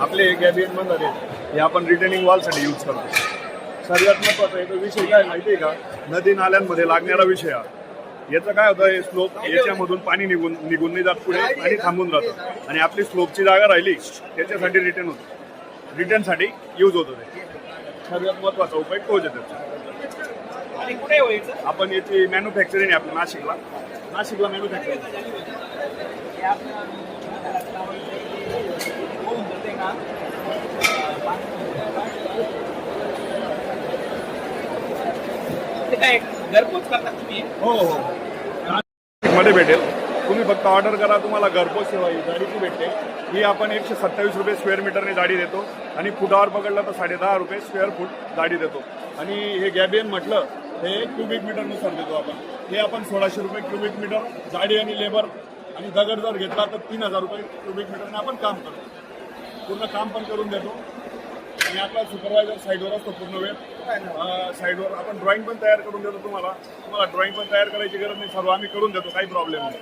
आपले गॅबियन बंधारे हे आपण रिटेनिंग वॉलसाठी यूज करतो. सर्वात महत्त्वाचा एक विषय काय माहिती आहे का, नदी नाल्यांमध्ये लागणारा विषय हा. याचं काय होतं, हे स्लोप याच्यामधून पाणी निघून नाही जात, पुढे आणि थांबून राहतं आणि आपली स्लोपची जागा राहिली त्याच्यासाठी रिटर्न होतं, रिटर्नसाठी यूज होतं. ते सर्वात महत्त्वाचा उपाय तोच आहे त्याचा. आपण याची मॅन्युफॅक्चरिंग आहे आपल्या नाशिकला मॅन्युफॅक्चरिंग. घरपोच करता तुम्ही? हो मध्ये भेटेल. तुम्ही फक्त ऑर्डर करा, तुम्हाला घरपोच सेवा ही गाडीची भेटते. ही आपण 127 रुपये स्क्वेअर मीटरने गाडी देतो आणि फुटावर पकडलं तर 10.5 रुपये स्क्वेअर फूट गाडी देतो. आणि हे गॅबियन म्हटलं हे क्युबिक मीटरनुसार देतो आपण. हे आपण 1600 रुपये क्युबिक मीटर गाडी आणि लेबर आणि दगड जर घेतला तर 3000 रुपये क्युबिक मीटरने आपण काम करतो. पूर्ण काम पण करून देतो. आणि आपला सुपरवायझर साईडवर असतो पूर्ण वेळ. साईडवर आपण ड्रॉइंग पण तयार करून देतो. तुम्हाला ड्रॉइंग पण तयार करायची गरज नाही, सर्व आम्ही करून देतो, काही प्रॉब्लेम नाही.